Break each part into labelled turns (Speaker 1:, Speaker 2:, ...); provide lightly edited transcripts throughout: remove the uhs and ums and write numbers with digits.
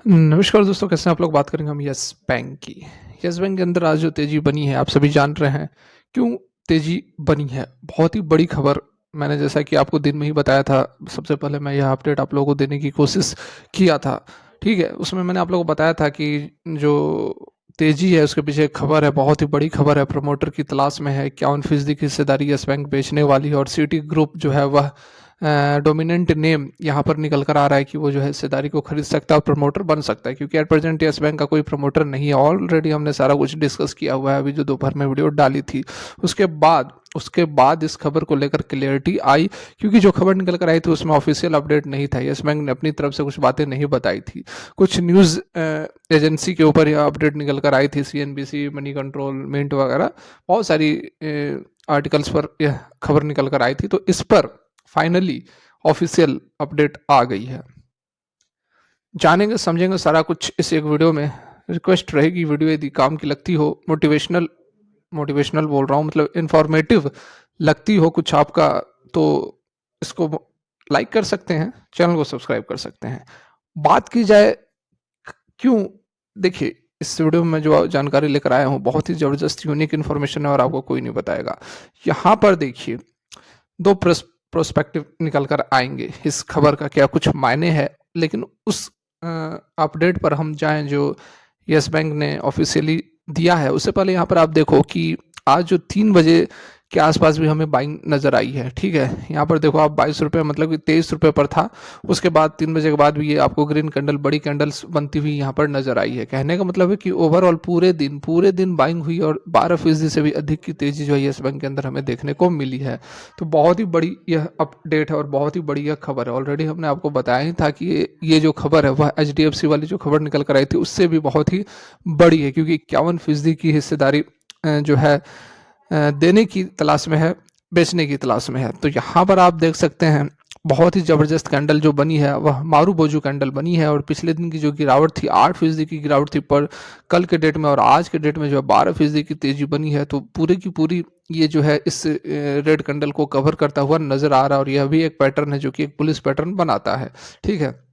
Speaker 1: नमस्कार दोस्तों, कैसे हैं आप लोग। बात करेंगे हम यस बैंक की। यस बैंक के अंदर आज जो तेज़ी बनी है, आप सभी जान रहे हैं क्यों तेज़ी बनी है। बहुत ही बड़ी खबर, मैंने जैसा कि आपको दिन में ही बताया था, सबसे पहले मैं यह अपडेट आप लोगों को देने की कोशिश किया था। ठीक है, उसमें मैंने आप लोगों को बताया था कि जो तेज़ी है उसके पीछे एक खबर है, बहुत ही बड़ी खबर है। प्रमोटर की तलाश में है, 51% की हिस्सेदारी यस बैंक बेचने वाली है और सिटी ग्रुप जो है वह डोमिनेंट नेम यहाँ पर निकल कर आ रहा है कि वो जो है हिस्सेदारी को खरीद सकता है और प्रमोटर बन सकता है, क्योंकि एट प्रेजेंट यस बैंक का कोई प्रमोटर नहीं है। ऑलरेडी हमने सारा कुछ डिस्कस किया हुआ है, अभी जो दोपहर में वीडियो डाली थी उसके बाद इस खबर को लेकर क्लियरिटी आई, क्योंकि जो खबर निकल कर आई थी उसमें ऑफिशियल अपडेट नहीं था। यस बैंक ने अपनी तरफ से कुछ बातें नहीं बताई थी, कुछ न्यूज़ एजेंसी के ऊपर यह अपडेट निकल कर आई थी, CNBC, मनी कंट्रोल, मिंट वगैरह बहुत सारी आर्टिकल्स पर यह खबर निकल कर आई थी। तो इस पर फाइनली ऑफिशियल अपडेट आ गई है। जानेंगे समझेंगे सारा कुछ इस एक वीडियो में। रिक्वेस्ट रहेगी, वीडियो यदि काम की लगती हो, मोटिवेशनल बोल रहा हूँ, मतलब इंफॉर्मेटिव लगती हो कुछ आपका, तो इसको लाइक कर सकते हैं, चैनल को सब्सक्राइब कर सकते हैं। बात की जाए क्यों, देखिए इस वीडियो में जो जानकारी लेकर आया हूँ बहुत ही ज़बरदस्त यूनिक इन्फॉर्मेशन है और आपको कोई नहीं बताएगा। यहाँ पर देखिए दो प्रोस्पेक्टिव निकल कर आएंगे, इस खबर का क्या कुछ मायने है। लेकिन उस अपडेट पर हम जाएं जो यस बैंक ने ऑफिशियली दिया है, उससे पहले यहाँ पर आप देखो कि आज जो 3 बजे के आसपास भी हमें बाइंग नज़र आई है। ठीक है, यहाँ पर देखो आप 22 रुपये, मतलब कि 23 रुपये पर था। उसके बाद 3 बजे के बाद भी ये आपको ग्रीन कैंडल, बड़ी कैंडल्स बनती हुई यहाँ पर नजर आई है। कहने का मतलब है कि ओवरऑल पूरे दिन बाइंग हुई और 12% से भी अधिक की तेजी जो है यस बैंक के अंदर हमें देखने को मिली है। तो बहुत ही बड़ी यह अपडेट है और बहुत ही बड़ी यह खबर है। ऑलरेडी हमने आपको बताया ही था कि ये जो खबर है वह HDFC वाली जो खबर निकल कर आई थी उससे भी बहुत ही बड़ी है, क्योंकि 51% की हिस्सेदारी जो है देने की तलाश में है, बेचने की तलाश में है। तो यहाँ पर आप देख सकते हैं बहुत ही ज़बरदस्त कैंडल जो बनी है वह मारू बोजू कैंडल बनी है। और पिछले दिन की जो गिरावट थी 8% की गिरावट थी, पर कल के डेट में और आज के डेट में जो है 12% की तेजी बनी है। तो पूरी की पूरी ये जो है इस रेड कैंडल को कवर करता हुआ नजर आ रहा है और यह भी एक पैटर्न है जो कि एक पुलिस पैटर्न बनाता है। ठीक है,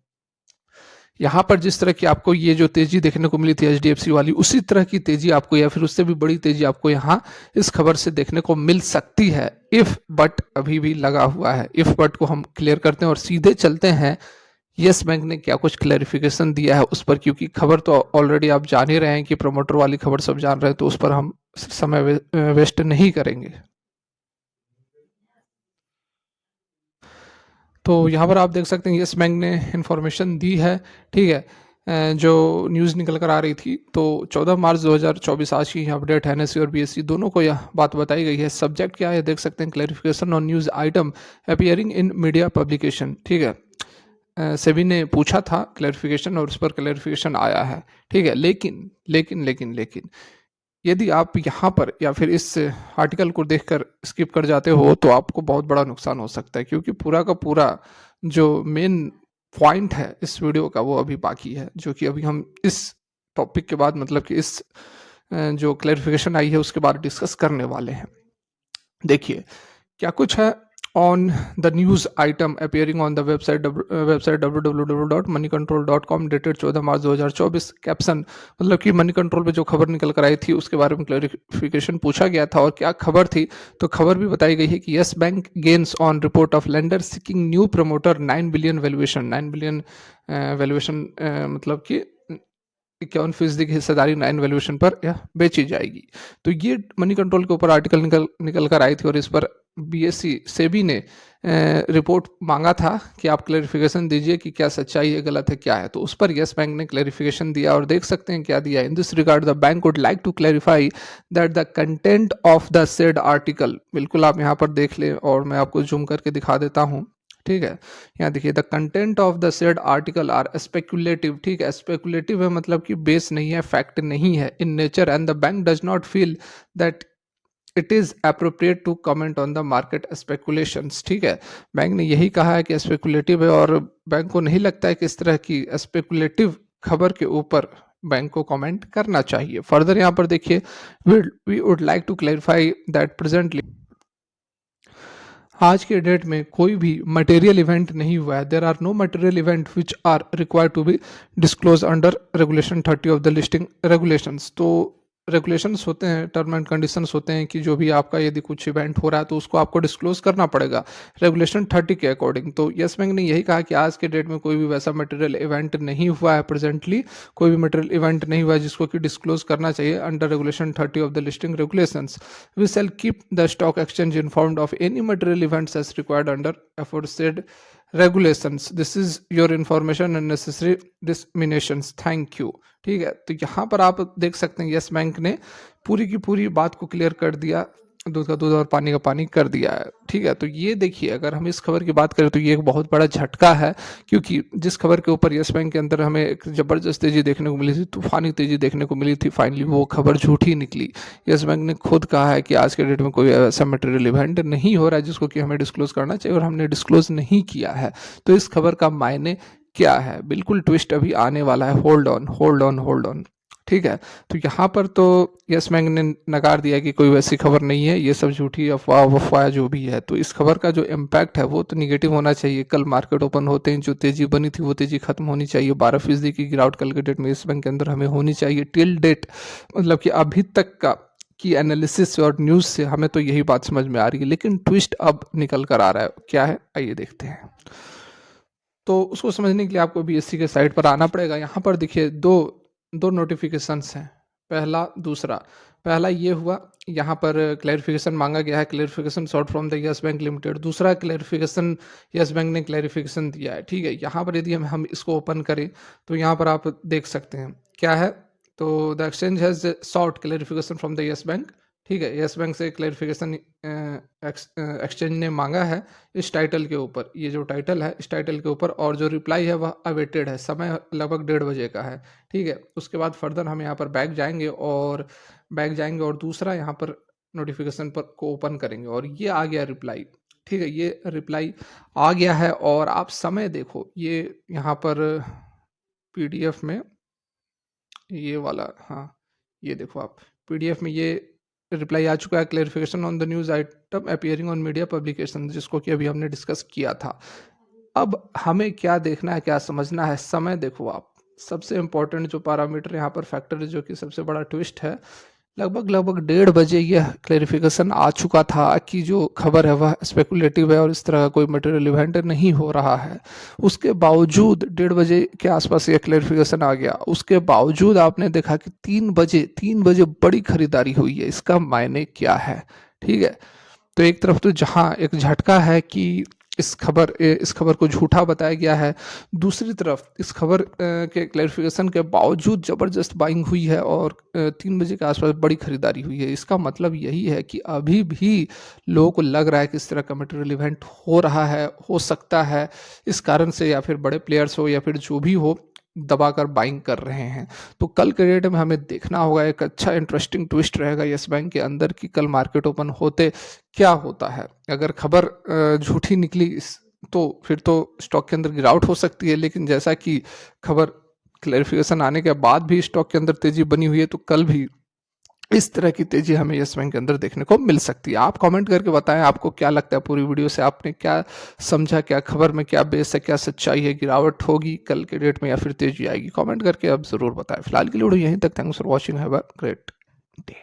Speaker 1: यहाँ पर जिस तरह की आपको ये जो तेजी देखने को मिली थी HDFC वाली, उसी तरह की तेजी आपको या फिर उससे भी बड़ी तेजी आपको यहाँ इस खबर से देखने को मिल सकती है। इफ बट अभी भी लगा हुआ है, इफ बट को हम क्लियर करते हैं और सीधे चलते हैं यस बैंक ने क्या कुछ क्लैरिफिकेशन दिया है उस पर, क्योंकि खबर तो ऑलरेडी आप जान ही रहे हैं कि प्रमोटर वाली खबर सब जान रहे हैं, तो उस पर हम समय वेस्ट नहीं करेंगे। तो यहाँ पर आप देख सकते हैं यस बैंक ने इन्फॉर्मेशन दी है। ठीक है, जो न्यूज़ निकल कर आ रही थी, तो 14 मार्च 2024 आज की अपडेट है। NSE और BSE दोनों को यह बात बताई गई है। सब्जेक्ट क्या है देख सकते हैं, clarification on news item appearing in media publication. ठीक है, सेबी ने पूछा था क्लैरिफिकेशन और उस पर क्लैरिफिकेशन आया है। ठीक है, लेकिन लेकिन लेकिन लेकिन यदि आप यहाँ पर या फिर इस आर्टिकल को देखकर स्किप कर जाते हो तो आपको बहुत बड़ा नुकसान हो सकता है, क्योंकि पूरा का पूरा जो मेन पॉइंट है इस वीडियो का वो अभी बाकी है, जो कि अभी हम इस टॉपिक के बाद, मतलब कि इस जो क्लैरिफिकेशन आई है उसके बाद डिस्कस करने वाले हैं। देखिए क्या कुछ है on the news item appearing on the website www.moneycontrol.com dated 14 March 2024। Caption, मतलब कि मनी कंट्रोल पे जो खबर निकल कर आई थी उसके बारे में क्लैरिफिकेशन पूछा गया था। और क्या खबर थी, तो खबर भी बताई गई है कि yes bank gains on report of lender seeking new promoter 9 billion valuation. 9 billion valuation, मतलब कि 51% की हिस्सेदारी 9 वैल्यूएशन पर यह बेची जाएगी। तो ये मनी कंट्रोल के ऊपर आर्टिकल निकल कर आई थी और इस पर BSE सेबी ने रिपोर्ट मांगा था कि आप क्लैरिफिकेशन दीजिए कि क्या सच्चाई है, गलत है, क्या है। तो उस पर यस बैंक ने क्लैरिफिकेशन दिया और देख सकते हैं क्या दिया। In this regard the bank would like to clarify that the content of the said article, बिल्कुल आप यहाँ पर देख लें और मैं आपको जूम करके दिखा देता हूँ। ठीक है, यहाँ देखिए, the content of the said article are speculative. ठीक है, स्पेकुलेटिव है मतलब कि बेस नहीं है, फैक्ट नहीं है in nature, and the bank does not feel that it is appropriate to comment on the market speculations. ठीक है, बैंक ने यही कहा है कि स्पेकुलेटिव है और बैंक को नहीं लगता है कि इस तरह की स्पेकुलेटिव खबर के ऊपर बैंक को कमेंट करना चाहिए। फर्दर यहाँ पर देखिए, we would like to clarify that presently आज के डेट में कोई भी मटेरियल इवेंट नहीं हुआ है। There are no material event which are required to be disclose under regulation 30 of the listing regulations. तो रेगुलेशंस होते हैं, टर्म एंड कंडीशंस होते हैं कि जो भी आपका यदि कुछ इवेंट हो रहा है तो उसको आपको डिस्क्लोज करना पड़ेगा रेगुलेशन 30 के अकॉर्डिंग। तो यस बैंक ने यही कहा कि आज के डेट में कोई भी वैसा मटेरियल इवेंट नहीं हुआ है, प्रेजेंटली कोई भी मटेरियल इवेंट नहीं हुआ है जिसको कि डिस्क्लोज करना चाहिए under regulation 30 of the listing regulations. We shall keep the stock exchange informed of any material events as required under aforesaid regulations. This is your information and necessary disseminations. Thank you. ठीक है, तो यहाँ पर आप देख सकते हैं yes bank ने पूरी की पूरी बात को क्लियर कर दिया, दूध का दूध और पानी का पानी कर दिया है। ठीक है, तो ये देखिए, अगर हम इस खबर की बात करें तो ये एक बहुत बड़ा झटका है, क्योंकि जिस खबर के ऊपर यस बैंक के अंदर हमें एक जबरदस्त तेजी देखने को मिली थी, तूफानी तेजी देखने को मिली थी, फाइनली वो खबर झूठी निकली। यस बैंक ने खुद कहा है कि आज के डेट में कोई ऐसा मटेरियल इवेंट नहीं हो रहा है जिसको कि हमें डिस्क्लोज करना चाहिए, और हमने डिस्क्लोज नहीं किया है। तो इस खबर का मायने क्या है? बिल्कुल ट्विस्ट अभी आने वाला है। Hold on, hold on, hold on. ठीक है, तो यहाँ पर तो यस बैंक ने नकार दिया कि कोई वैसी खबर नहीं है, ये सब झूठी अफवाह वफवाह जो भी है। तो इस खबर का जो इम्पैक्ट है वो तो निगेटिव होना चाहिए। कल मार्केट ओपन होते हैं जो तेजी बनी थी वो तेजी खत्म होनी चाहिए। 12% की गिरावट कल के डेट में यस बैंक के अंदर हमें होनी चाहिए टिल डेट, मतलब कि अभी तक का की एनालिसिस और न्यूज़ से हमें तो यही बात समझ में आ रही है, लेकिन ट्विस्ट अब निकल कर आ रहा है। क्या है, आइए देखते हैं। तो उसको समझने के लिए आपको बीएससी के साइट पर आना पड़ेगा। यहाँ पर देखिए दो दो नोटिफिकेशंस हैं, पहला दूसरा। पहला ये हुआ, यहाँ पर क्लैरिफिकेशन मांगा गया है, clarification sort from the yes bank limited. दूसरा क्लैरिफिकेशन यस बैंक ने क्लैरिफिकेशन दिया है। ठीक है, यहाँ पर यदि हम इसको ओपन करें तो यहाँ पर आप देख सकते हैं क्या है। तो the exchange has sort clarification from the yes bank. ठीक है, यस बैंक से क्लैरिफिकेशन एक्सचेंज ने मांगा है इस टाइटल के ऊपर। ये जो टाइटल है इस टाइटल के ऊपर, और जो रिप्लाई है वह अवेटेड है। समय लगभग 1:30 बजे का है। ठीक है, उसके बाद फर्दर हम यहाँ पर बैक जाएंगे और दूसरा यहाँ पर नोटिफिकेशन पर को ओपन करेंगे, और ये आ गया रिप्लाई। ठीक है, ये रिप्लाई आ गया है, और आप समय देखो, ये यहाँ पर पीडीएफ में ये वाला, हाँ ये देखो आप, पीडीएफ में ये रिप्लाई आ चुका है। Clarification on the news item appearing on media publication, जिसको कि अभी हमने डिस्कस किया था। अब हमें क्या देखना है, क्या समझना है? समय देखो आप, सबसे इंपॉर्टेंट जो पैरामीटर यहाँ पर फैक्टर है, जो कि सबसे बड़ा ट्विस्ट है, लगभग 1:30 बजे यह क्लेरिफिकेशन आ चुका था कि जो खबर है वह स्पेकुलेटिव है और इस तरह का कोई मटेरियल इवेंट नहीं हो रहा है। उसके बावजूद 1:30 बजे के आसपास यह क्लेरिफिकेशन आ गया। उसके बावजूद आपने देखा कि 3 बजे बड़ी खरीदारी हुई है। इसका मायने क्या है? ठीक है, तो एक तरफ तो जहां एक झटका है कि इस खबर को झूठा बताया गया है, दूसरी तरफ इस खबर के क्लैरिफिकेशन के बावजूद ज़बरदस्त बाइंग हुई है और 3 बजे के आसपास बड़ी खरीदारी हुई है। इसका मतलब यही है कि अभी भी लोगों को लग रहा है कि इस तरह का मटेरियल इवेंट हो रहा है, हो सकता है, इस कारण से या फिर बड़े प्लेयर्स हो या फिर जो भी हो दबाकर बाइंग कर रहे हैं। तो कल के डेट में हमें देखना होगा, एक अच्छा इंटरेस्टिंग ट्विस्ट रहेगा यस बैंक के अंदर कि कल मार्केट ओपन होते क्या होता है। अगर खबर झूठी निकली तो फिर तो स्टॉक के अंदर गिरावट हो सकती है, लेकिन जैसा कि खबर क्लैरिफिकेशन आने के बाद भी स्टॉक के अंदर तेजी बनी हुई है, तो कल भी इस तरह की तेजी हमें यस बैंक के अंदर देखने को मिल सकती है। आप कमेंट करके बताएं आपको क्या लगता है, पूरी वीडियो से आपने क्या समझा, क्या खबर में क्या बेस है, क्या सच्चाई है, गिरावट होगी कल के डेट में या फिर तेजी आएगी? कमेंट करके आप जरूर बताएं। फिलहाल के लिए वीडियो यहीं तक। Thanks for watching, have a great day.